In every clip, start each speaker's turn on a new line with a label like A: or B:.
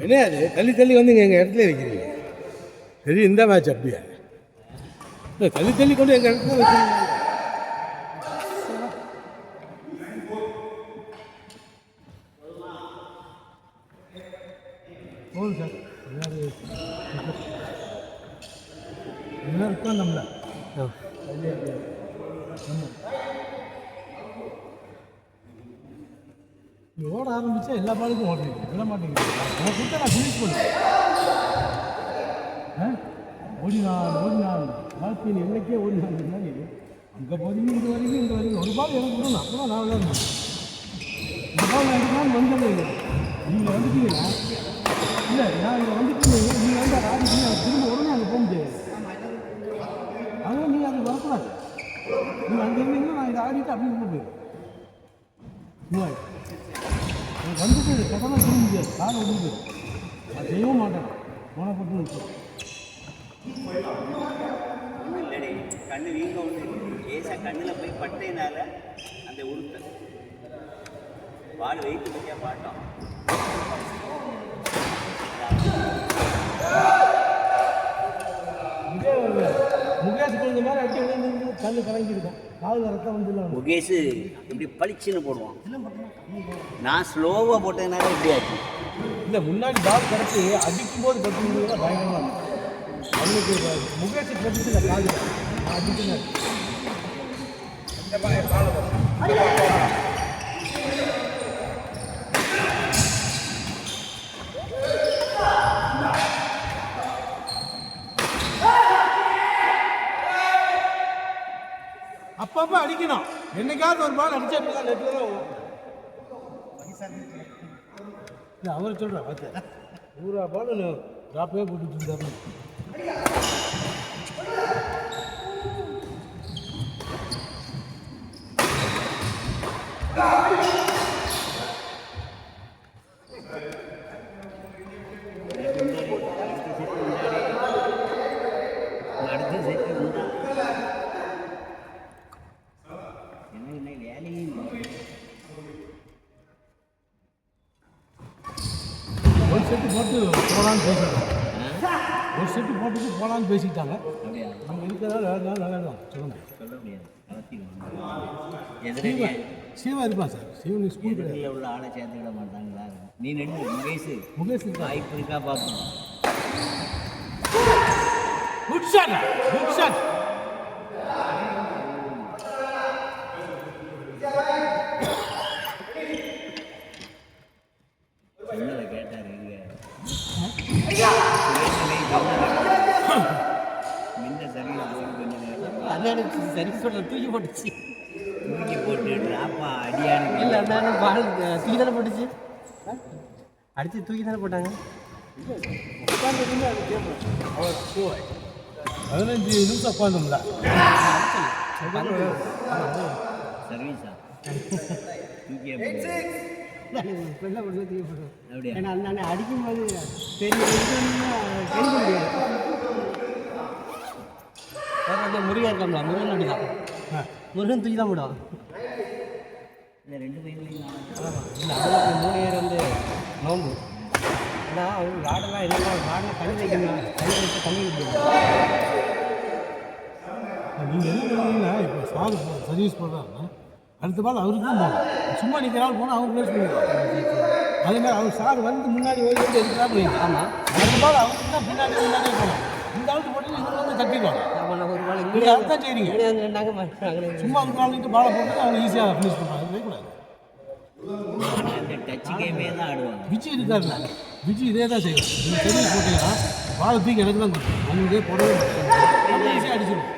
A: என்ன அது தள்ளி தள்ளி வந்து எங்கள் இடத்துல வைக்கிறீங்க? சரி, இந்த மேட்ச் அப்படியா? தள்ளி தள்ளி கொண்டு எங்கள் இடத்துல வைக்கிறீங்க. போதும் சார், எல்லாரும் இருக்கோம் நம்மள. ஓட ஆரம்பித்தா எல்லா பாலுக்கும் ஓடுறீங்க, விட மாட்டேங்குது. நான் கொடுத்தா நான் ஃபினிஷ் பண்ணுவேன். ஓடினான் வாழ்க்கையில் என்னைக்கே ஓடினான் மாதிரி அங்கே போகிறீங்க, இங்கே வரைக்கும் ஒரு பால் எனக்கு விடணும். அப்போ தான் நான் விளையாடணும். இந்த பால் அடிக்கலாம்னு வந்தது இல்லை. நீங்கள் வந்துட்டீங்கன்னா இல்லை, நான் இங்கே வந்துட்டீங்க, நீங்கள் வந்து அதை ஆடிட்டீங்க, திரும்ப உடனே அங்கே போக முடியாது. அதனால் நீங்கள் அது வரக்கூடாது. நீங்கள் அங்கே இருந்தீங்கன்னா நான் இதை ஆடிட்டு அப்படி இருக்க போயிடும். வந்துட்டு தொடர்ந்து செய்ய முடியாது, காலை ஒன்று நான் செய்யவும் மாட்டேன். போனப்பட்டு நிற்கும்.
B: கண்ணு வீங்க ஒன்று ஏசா கண்ணில் போய் பட்டையினால அந்த உருத்தல் பால் வெயிட்டு பற்றியா பாட்டோம்.
A: முகேஷ் கொஞ்ச மாதிரி அடி விழுந்து கண்ணு கலங்கியிருக்கோம். காலில் ரத்தம் வந்து
B: முகேஷ் இப்படி பளிச்சுன்னு போடுவான். நான் ஸ்லோவாக போட்டதுனால இப்படி ஆச்சு.
A: இல்லை, முன்னாடி பால் கிடச்சி அடிக்கும் போது பட்டு பயங்கரமாக இருக்கும். அவனுக்கு முகேஷ் பட்டுச்சு இல்லை, காலு அடிச்சுன்னு அப்பப்போ அடிக்கணும். என்னைக்காவது ஒரு பால் அடிச்சா நெட்டில் தான் இல்லை, அவர் சொல்கிறேன் பார்த்து ஊரா பால் ட்ராப்பே போட்டுட்டு இருந்தாரு. ஒரு செட்டு போட்டு போகலான்னு பேசிட்டாங்க. ஒரு செட்டு போட்டுட்டு போகலான்னு பேசிக்கிட்டாங்க. நம்ம இருக்கிறதால வேறு நாள் விளையாடுவாங்க. சொல்ல முடியாது. சிவா இருப்பான் சார். சிவன் ஸ்கூல்
B: உள்ள ஆளை சேர்த்து விட மாட்டாங்களா? நீ நின்று முகேஷ் வாய்ப்பு இருக்கா பார்ப்போம்.
A: Good shot, good shot.
B: கேட்டார்
C: சரி சொல்ற தூக்கி போட்டுச்சு.
B: தூக்கி போட்டு ட்ராப்பா அடியானு
C: இல்லை, நான் பால் தூக்கி தானே போட்டுச்சு. அடித்து தூக்கி தானே போட்டாங்க.
A: 15 நிமிஷம் உட்காந்துங்களா
B: சர்வீஸா தூக்கி
C: வெளில போட்டு தூக்கி போடுவோம். ஏன்னா நான் அடிக்கும்போது தெரியும் முடியாது. முருகன் இருக்காங்களா, முருகன் அப்படி தான். முருகன் தூக்கி தான் போடுவான்.
B: இல்லை 2 பையன்லையும்
C: இல்லை, அவங்களுக்கு 3 பேர் வந்து நோம்பு. ஆனால் அவங்க வாடெல்லாம் என்ன வாடெல்லாம் தண்ணி வைக்கணும், தண்ணி வச்சு தண்ணி வைக்கணும்.
A: நீங்கள் என்ன பண்ணுவீங்கன்னா, இப்போ சார் சர்வீஸ் பண்ணுறாங்கன்னா அடுத்த பால் அவருக்கு தான் போகணும். சும்மா நிற்கிறாள் போனால் அவங்க ப்ளேஸ் பண்ணிடுவாங்க. அதேமாதிரி அவர் சார் வந்து முன்னாடி ஓடி வந்து எடுக்கிறா போயிடுது.
C: ஆமாம்,
A: அடுத்த பால் அவருக்கு தான் பின்னாடியே போகணும். இந்த ஆளுக்கு போட்டு இவங்க வந்து தட்டிடுவாங்க.
C: ஒரு பால்
A: இங்கே அதுதான் செய்றீங்க. சும்மா அந்த ஆளுக்கு பாலை போட்டு அவங்க ஈஸியாக ஃபினிஷ் பண்ணுறாங்க. இருக்கக்கூடாது.
B: டச் கேமே தான் ஆடுவாங்க.
A: விஜய் இருக்காருல்ல, விஜய் இதே தான் செய்வார். நீங்கள் சர்வீஸ் போட்டீங்கன்னா பாலை தூக்கி எனக்கு தான் கொடுக்கும். அவங்களுக்கே போடவே ஈஸியாக அடிச்சிடும்.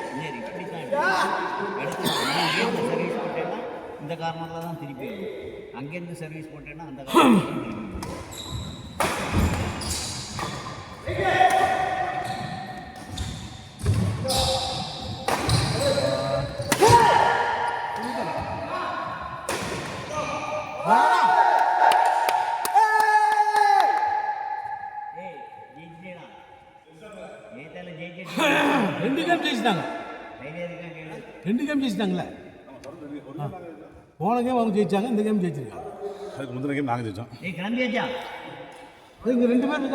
B: சர்வீஸ் போட்டேன்னா இந்த காரணத்தில் தான் திருப்பி அங்கேருந்து சர்வீஸ் போட்டேன்னா அந்த காரணம். Hey, ஜெயித்தாலும் ஜெயிக்க
A: 2 கேம் ஜெயிச்சிட்டாங்க.
B: தைரியம் இருக்கா கேளு.
A: 2 கேம் ஜெயிச்சிட்டாங்களே. போன கேம் அவங்க ஜெயிச்சாங்க, இந்த கேம் ஜெயிச்சிருக்காங்க.
D: அதுக்கு முந்தின கேம் நாங்கள் ஜெயிச்சோம்.
B: கிளம்பியாச்சா?
A: இங்கே 2 பேர்